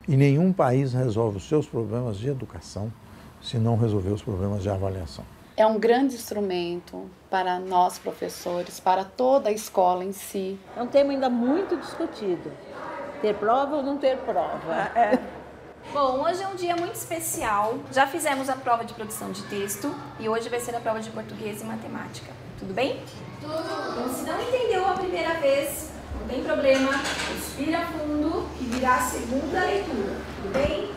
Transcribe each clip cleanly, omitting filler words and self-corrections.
E nenhum país resolve os seus problemas de educação se não resolver os problemas de avaliação. É um grande instrumento para nós professores, para toda a escola em si. É um tema ainda muito discutido. Ter prova ou não ter prova? Bom, hoje é um dia muito especial. Já fizemos a prova de produção de texto e hoje vai ser a prova de português e matemática. Tudo bem? Tudo! Então, se não entendeu a primeira vez, não tem problema. Respira fundo e virá a segunda leitura. Tudo bem?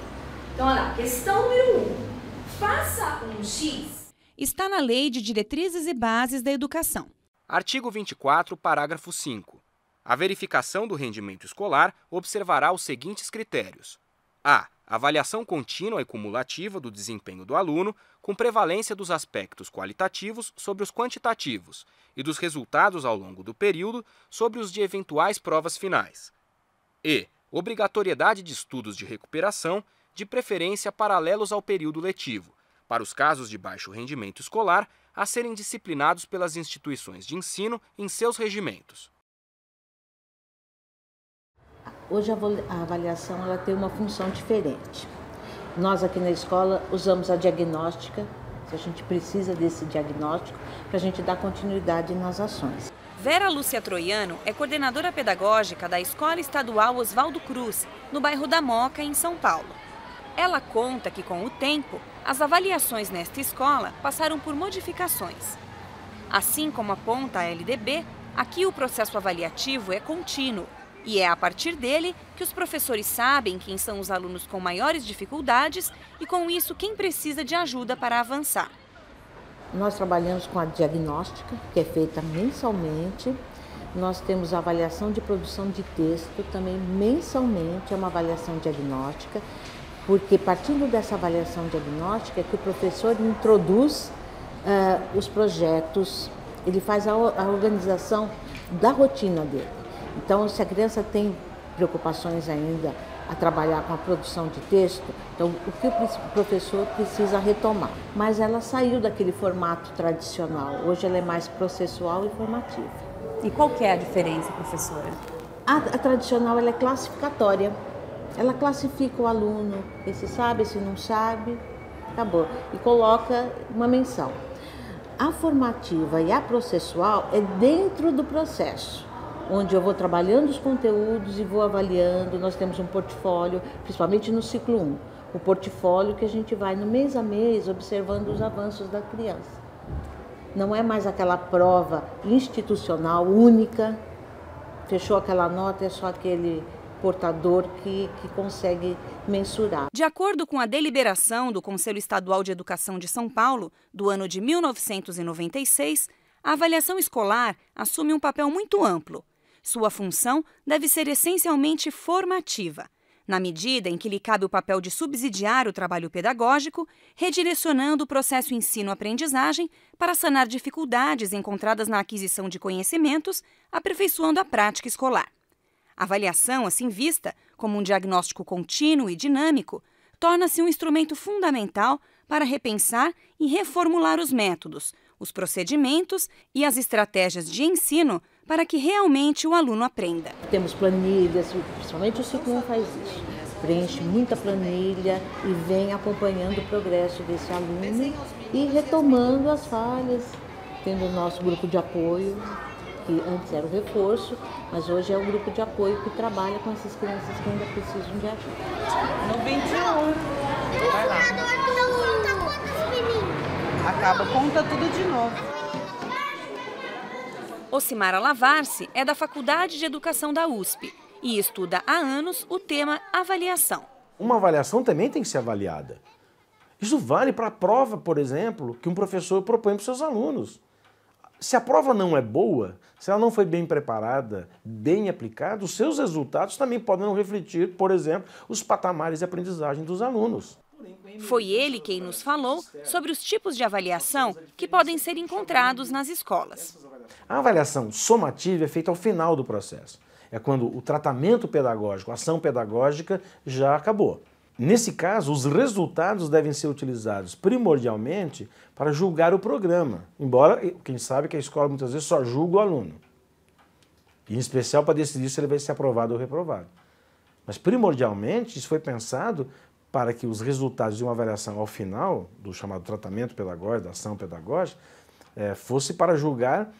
Então, olha lá. Questão número 1. Faça um X. Está na Lei de Diretrizes e Bases da Educação. Artigo 24, parágrafo 5. A verificação do rendimento escolar observará os seguintes critérios. A. Avaliação contínua e cumulativa do desempenho do aluno, com prevalência dos aspectos qualitativos sobre os quantitativos e dos resultados ao longo do período sobre os de eventuais provas finais. E. Obrigatoriedade de estudos de recuperação, de preferência paralelos ao período letivo, para os casos de baixo rendimento escolar a serem disciplinados pelas instituições de ensino em seus regimentos. Hoje a avaliação ela tem uma função diferente. Nós aqui na escola usamos a diagnóstica, se a gente precisa desse diagnóstico, para a gente dar continuidade nas ações. Vera Lúcia Troiano é coordenadora pedagógica da Escola Estadual Oswaldo Cruz, no bairro da Moca, em São Paulo. Ela conta que, com o tempo, as avaliações nesta escola passaram por modificações. Assim como aponta a LDB, aqui o processo avaliativo é contínuo e é a partir dele que os professores sabem quem são os alunos com maiores dificuldades e, com isso, quem precisa de ajuda para avançar. Nós trabalhamos com a diagnóstica, que é feita mensalmente. Nós temos a avaliação de produção de texto, também mensalmente, é uma avaliação diagnóstica. Porque partindo dessa avaliação diagnóstica é que o professor introduz os projetos, ele faz a organização da rotina dele. Então, se a criança tem preocupações ainda a trabalhar com a produção de texto, então o que o professor precisa retomar? Mas ela saiu daquele formato tradicional, hoje ela é mais processual e formativa. E qual que é a diferença, professora? A tradicional ela é classificatória. Ela classifica o aluno, esse sabe, esse não sabe, acabou. E coloca uma menção. A formativa e a processual é dentro do processo, onde eu vou trabalhando os conteúdos e vou avaliando. Nós temos um portfólio, principalmente no ciclo 1. O portfólio que a gente vai no mês a mês observando os avanços da criança. Não é mais aquela prova institucional única, fechou aquela nota, é só aquele portador que consegue mensurar. De acordo com a deliberação do Conselho Estadual de Educação de São Paulo, do ano de 1996, a avaliação escolar assume um papel muito amplo. Sua função deve ser essencialmente formativa, na medida em que lhe cabe o papel de subsidiar o trabalho pedagógico, redirecionando o processo ensino-aprendizagem para sanar dificuldades encontradas na aquisição de conhecimentos, aperfeiçoando a prática escolar. A avaliação, assim vista como um diagnóstico contínuo e dinâmico, torna-se um instrumento fundamental para repensar e reformular os métodos, os procedimentos e as estratégias de ensino para que realmente o aluno aprenda. Temos planilhas, principalmente o ciclo 1 faz isso. Preenche muita planilha e vem acompanhando o progresso desse aluno e retomando as falhas, tendo o nosso grupo de apoio, que antes era o reforço, mas hoje é um grupo de apoio que trabalha com essas crianças que ainda precisam de ajuda. No 21, vai lá. Acaba, conta tudo de novo. Ocimara Lavarce é da Faculdade de Educação da USP e estuda há anos o tema avaliação. Uma avaliação também tem que ser avaliada. Isso vale para a prova, por exemplo, que um professor propõe para os seus alunos. Se a prova não é boa, se ela não foi bem preparada, bem aplicada, os seus resultados também podem não refletir, por exemplo, os patamares de aprendizagem dos alunos. Foi ele quem nos falou sobre os tipos de avaliação que podem ser encontrados nas escolas. A avaliação somativa é feita ao final do processo. É quando o tratamento pedagógico, a ação pedagógica já acabou. Nesse caso, os resultados devem ser utilizados primordialmente para julgar o programa, embora quem sabe que a escola muitas vezes só julga o aluno, em especial para decidir se ele vai ser aprovado ou reprovado. Mas primordialmente isso foi pensado para que os resultados de uma avaliação ao final, do chamado tratamento pedagógico, da ação pedagógica, fosse para julgar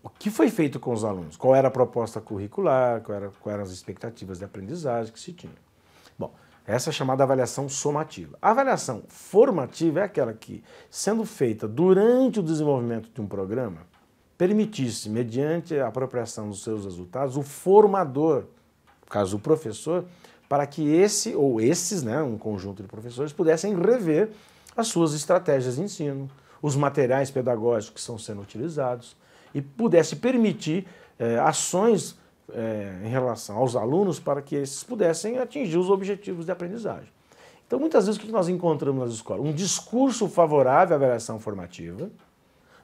o que foi feito com os alunos, qual era a proposta curricular, quais eram as expectativas de aprendizagem que se tinha. Bom, essa é a chamada avaliação somativa. A avaliação formativa é aquela que, sendo feita durante o desenvolvimento de um programa, permitisse, mediante a apropriação dos seus resultados, o formador, no caso o professor, para que esse ou esses, um conjunto de professores, pudessem rever as suas estratégias de ensino, os materiais pedagógicos que estão sendo utilizados, e pudesse permitir ações em relação aos alunos para que esses pudessem atingir os objetivos de aprendizagem. Então, muitas vezes, o que nós encontramos nas escolas? Um discurso favorável à avaliação formativa.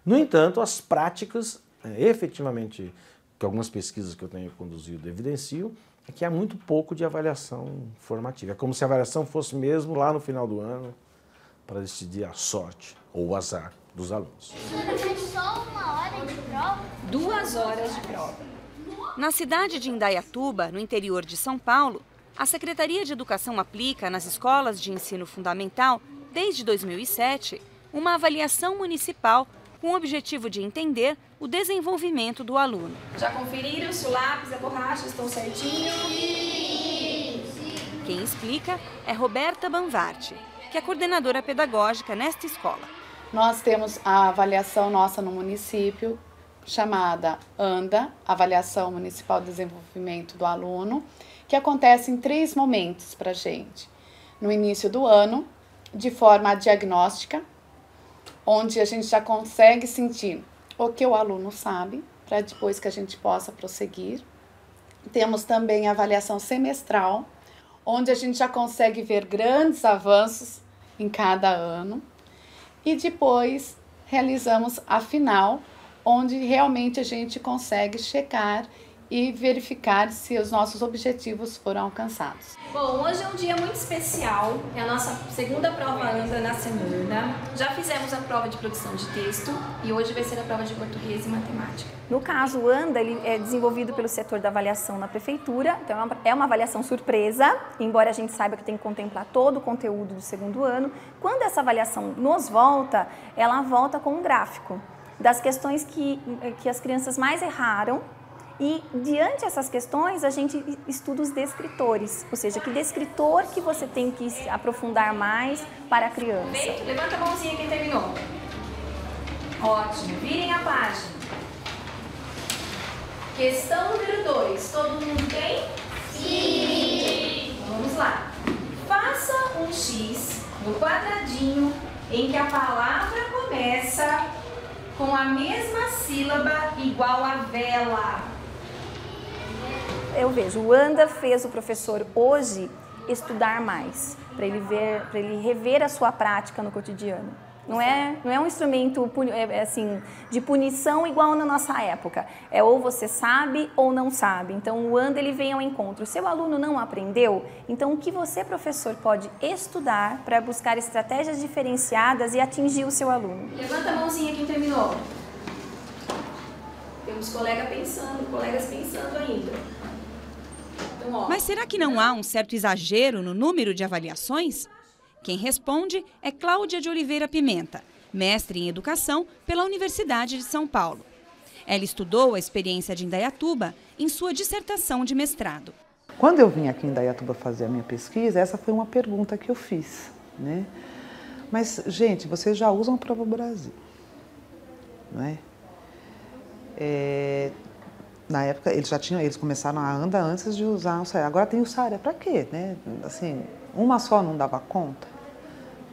No entanto, as práticas, efetivamente, que algumas pesquisas que eu tenho conduzido evidenciam, é que há muito pouco de avaliação formativa. É como se a avaliação fosse mesmo lá no final do ano para decidir a sorte ou o azar dos alunos. Só 1 hora de prova? 2 horas de prova. Na cidade de Indaiatuba, no interior de São Paulo, a Secretaria de Educação aplica nas escolas de ensino fundamental, desde 2007, uma avaliação municipal com o objetivo de entender o desenvolvimento do aluno. Já conferiram se o lápis e a borracha estão certinho? Quem explica é Roberta Banvarte, que é coordenadora pedagógica nesta escola. Nós temos a avaliação nossa no município, chamada ANDA, Avaliação Municipal de Desenvolvimento do Aluno, que acontece em 3 momentos para a gente. No início do ano, de forma diagnóstica, onde a gente já consegue sentir o que o aluno sabe, para depois que a gente possa prosseguir. Temos também a avaliação semestral, onde a gente já consegue ver grandes avanços em cada ano. E depois realizamos a final, onde realmente a gente consegue checar e verificar se os nossos objetivos foram alcançados. Bom, hoje é um dia muito especial, é a nossa segunda prova ANDA na semana. Já fizemos a prova de produção de texto e hoje vai ser a prova de português e matemática. No caso, o ANDA ele é desenvolvido pelo setor da avaliação na prefeitura, então é uma avaliação surpresa, embora a gente saiba que tem que contemplar todo o conteúdo do segundo ano. Quando essa avaliação nos volta, ela volta com um gráfico das questões que as crianças mais erraram. E, diante dessas questões, a gente estuda os descritores, ou seja, que descritor que você tem que se aprofundar mais para a criança. Feito? Levanta a mãozinha quem terminou. Ótimo, virem a página. Questão número 2, todo mundo bem? Sim! Vamos lá. Faça um X no quadradinho em que a palavra começa com a mesma sílaba igual a vela. Eu vejo, o ANDA fez o professor hoje estudar mais, para ele rever a sua prática no cotidiano. Não é um instrumento assim, de punição igual na nossa época. É ou você sabe ou não sabe. Então o ANDA ele vem ao encontro. Seu aluno não aprendeu, então o que você, professor, pode estudar para buscar estratégias diferenciadas e atingir o seu aluno? Levanta a mãozinha quem terminou. Temos colegas pensando ainda. Mas será que não há um certo exagero no número de avaliações? Quem responde é Cláudia de Oliveira Pimenta, mestre em Educação pela Universidade de São Paulo. Ela estudou a experiência de Indaiatuba em sua dissertação de mestrado. Quando eu vim aqui em Indaiatuba fazer a minha pesquisa, essa foi uma pergunta que eu fiz, né? Mas, gente, vocês já usam a Prova Brasil, não é? Na época, eles começaram a ANDA antes de usar o SARE. Agora tem o SARE, para quê? Né? Assim, uma só não dava conta.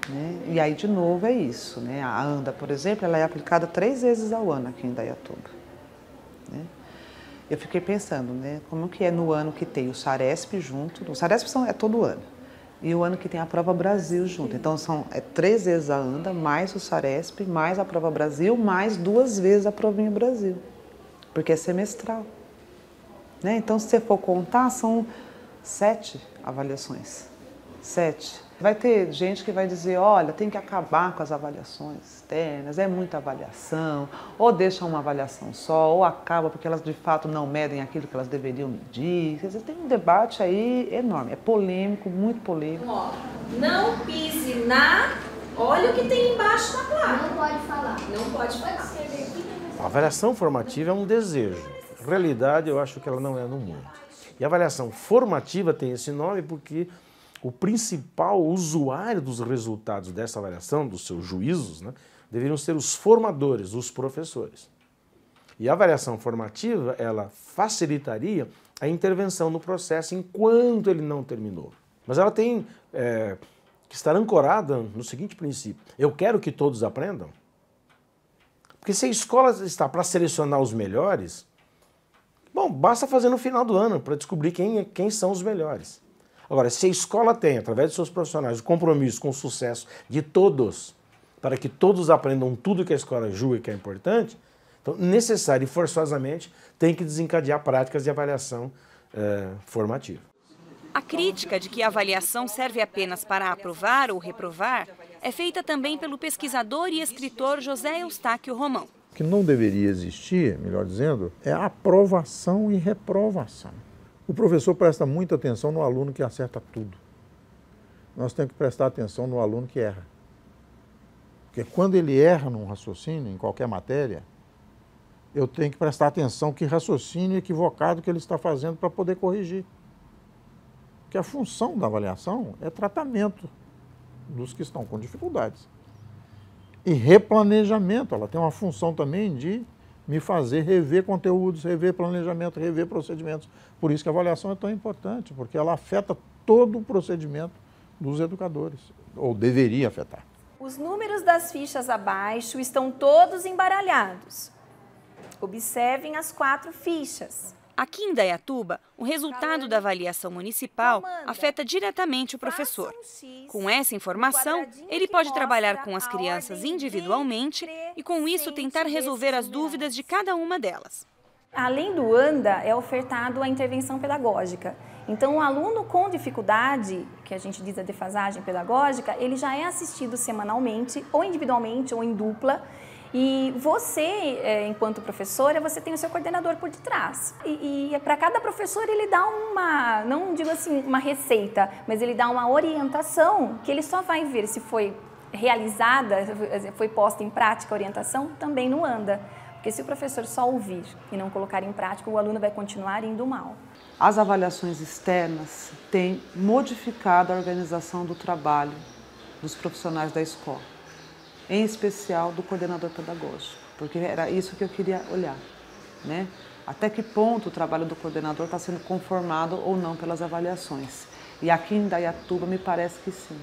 Né? E aí, de novo, é isso. Né? A ANDA, por exemplo, ela é aplicada 3 vezes ao ano aqui em Indaiatuba. Né? Eu fiquei pensando, né, como que é no ano que tem o SARESP junto. O SARESP é todo ano. E o ano que tem a Prova Brasil junto. Então, são 3 vezes a ANDA, mais o SARESP, mais a Prova Brasil, mais 2 vezes a Provinha Brasil. Porque é semestral. Né? Então, se você for contar, são 7 avaliações. 7. Vai ter gente que vai dizer, olha, tem que acabar com as avaliações externas, é muita avaliação, ou deixa uma avaliação só, ou acaba porque elas de fato não medem aquilo que elas deveriam medir. Quer dizer, tem um debate aí enorme, é polêmico, muito polêmico. Ó, não pise na... Olha o que tem embaixo da placa. Não pode falar. Não pode falar. A avaliação formativa é um desejo. Na realidade, eu acho que ela não é no mundo. E a avaliação formativa tem esse nome porque o principal usuário dos resultados dessa avaliação, dos seus juízos, né, deveriam ser os formadores, os professores. E a avaliação formativa, ela facilitaria a intervenção no processo enquanto ele não terminou. Mas ela tem que estar ancorada no seguinte princípio: eu quero que todos aprendam. Porque se a escola está para selecionar os melhores, bom, basta fazer no final do ano para descobrir quem são os melhores. Agora, se a escola tem, através de seus profissionais, o compromisso com o sucesso de todos, para que todos aprendam tudo que a escola julga que é importante, então, necessário e forçosamente, tem que desencadear práticas de avaliação formativa. A crítica de que a avaliação serve apenas para aprovar ou reprovar é feita também pelo pesquisador e escritor José Eustáquio Romão. O que não deveria existir, melhor dizendo, é aprovação e reprovação. O professor presta muita atenção no aluno que acerta tudo. Nós temos que prestar atenção no aluno que erra. Porque quando ele erra num raciocínio, em qualquer matéria, eu tenho que prestar atenção que raciocínio equivocado que ele está fazendo para poder corrigir. Porque a função da avaliação é tratamento dos que estão com dificuldades. E replanejamento, ela tem uma função também de me fazer rever conteúdos, rever planejamento, rever procedimentos. Por isso que a avaliação é tão importante, porque ela afeta todo o procedimento dos educadores, ou deveria afetar. Os números das fichas abaixo estão todos embaralhados. Observem as 4 fichas. Aqui em Indaiatuba, o resultado da avaliação municipal afeta diretamente o professor. Com essa informação, ele pode trabalhar com as crianças individualmente e, com isso, tentar resolver as dúvidas de cada uma delas. Além do ANDA, é ofertado a intervenção pedagógica. Então, o aluno com dificuldade, que a gente diz a defasagem pedagógica, ele já é assistido semanalmente, ou individualmente, ou em dupla. E você, enquanto professora, você tem o seu coordenador por detrás. E para cada professor ele dá uma, não digo assim, uma receita, mas ele dá uma orientação que ele só vai ver se foi realizada, foi posta em prática a orientação, também no ANDA. Porque se o professor só ouvir e não colocar em prática, o aluno vai continuar indo mal. As avaliações externas têm modificado a organização do trabalho dos profissionais da escola, em especial do coordenador pedagógico, porque era isso que eu queria olhar, né? Até que ponto o trabalho do coordenador está sendo conformado ou não pelas avaliações. E aqui em Indaiatuba me parece que sim,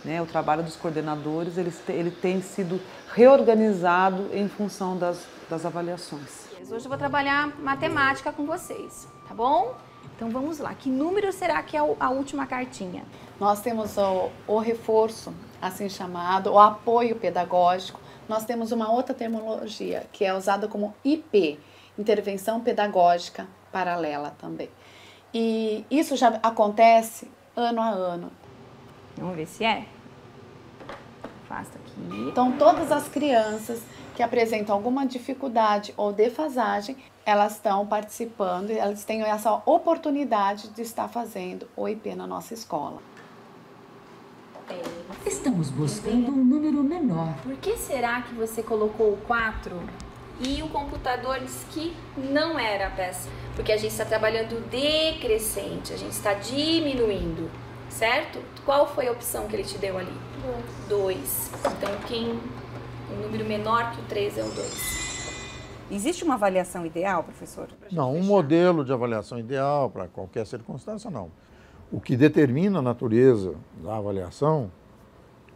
né? O trabalho dos coordenadores ele tem sido reorganizado em função das avaliações. Hoje eu vou trabalhar matemática com vocês, tá bom? Então vamos lá, que número será que é a última cartinha? Nós temos o reforço, assim chamado, o apoio pedagógico. Nós temos uma outra terminologia, que é usada como IP, Intervenção Pedagógica Paralela também. E isso já acontece ano a ano. Vamos ver se é. Afasta aqui. Então, todas as crianças que apresentam alguma dificuldade ou defasagem, elas estão participando e elas têm essa oportunidade de estar fazendo o IP na nossa escola. Estamos buscando um número menor. Por que será que você colocou o 4 e o computador disse que não era a peça? Porque a gente está trabalhando decrescente, a gente está diminuindo, certo? Qual foi a opção que ele te deu ali? 2. Então, o número menor que o 3 é o 2. Existe uma avaliação ideal, professor? Não, um modelo de avaliação ideal para qualquer circunstância, não. O que determina a natureza da avaliação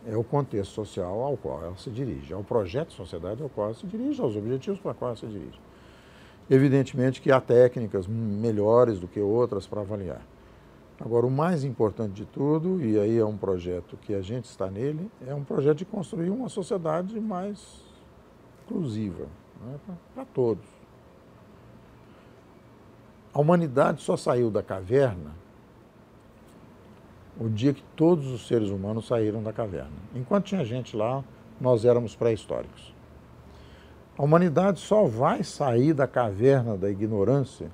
é o contexto social ao qual ela se dirige, é o projeto de sociedade ao qual ela se dirige, aos objetivos para qual ela se dirige. Evidentemente que há técnicas melhores do que outras para avaliar. Agora, o mais importante de tudo, e aí é um projeto que a gente está nele, é um projeto de construir uma sociedade mais inclusiva, né, para todos. A humanidade só saiu da caverna o dia que todos os seres humanos saíram da caverna. Enquanto tinha gente lá, nós éramos pré-históricos. A humanidade só vai sair da caverna da ignorância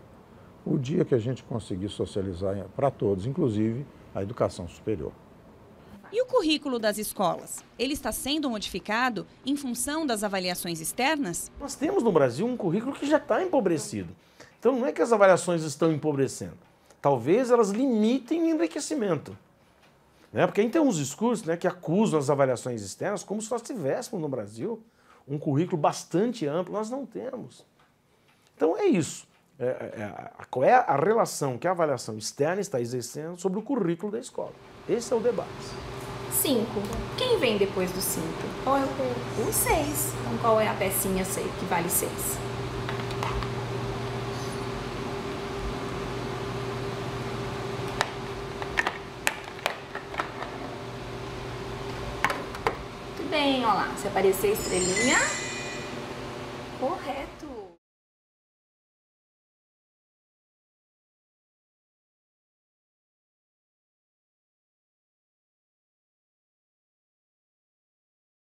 o dia que a gente conseguir socializar para todos, inclusive a educação superior. E o currículo das escolas? Ele está sendo modificado em função das avaliações externas? Nós temos no Brasil um currículo que já está empobrecido. Então não é que as avaliações estão empobrecendo. Talvez elas limitem o enriquecimento. Porque aí tem uns discursos que acusam as avaliações externas como se nós tivéssemos no Brasil um currículo bastante amplo. Nós não temos. Então é isso. Qual é a relação que a avaliação externa está exercendo sobre o currículo da escola? Esse é o debate. 5. Quem vem depois do 5? Qual é o 6? Então qual é a pecinha que vale 6? Muito bem, olha lá. Se aparecer a estrelinha, correto.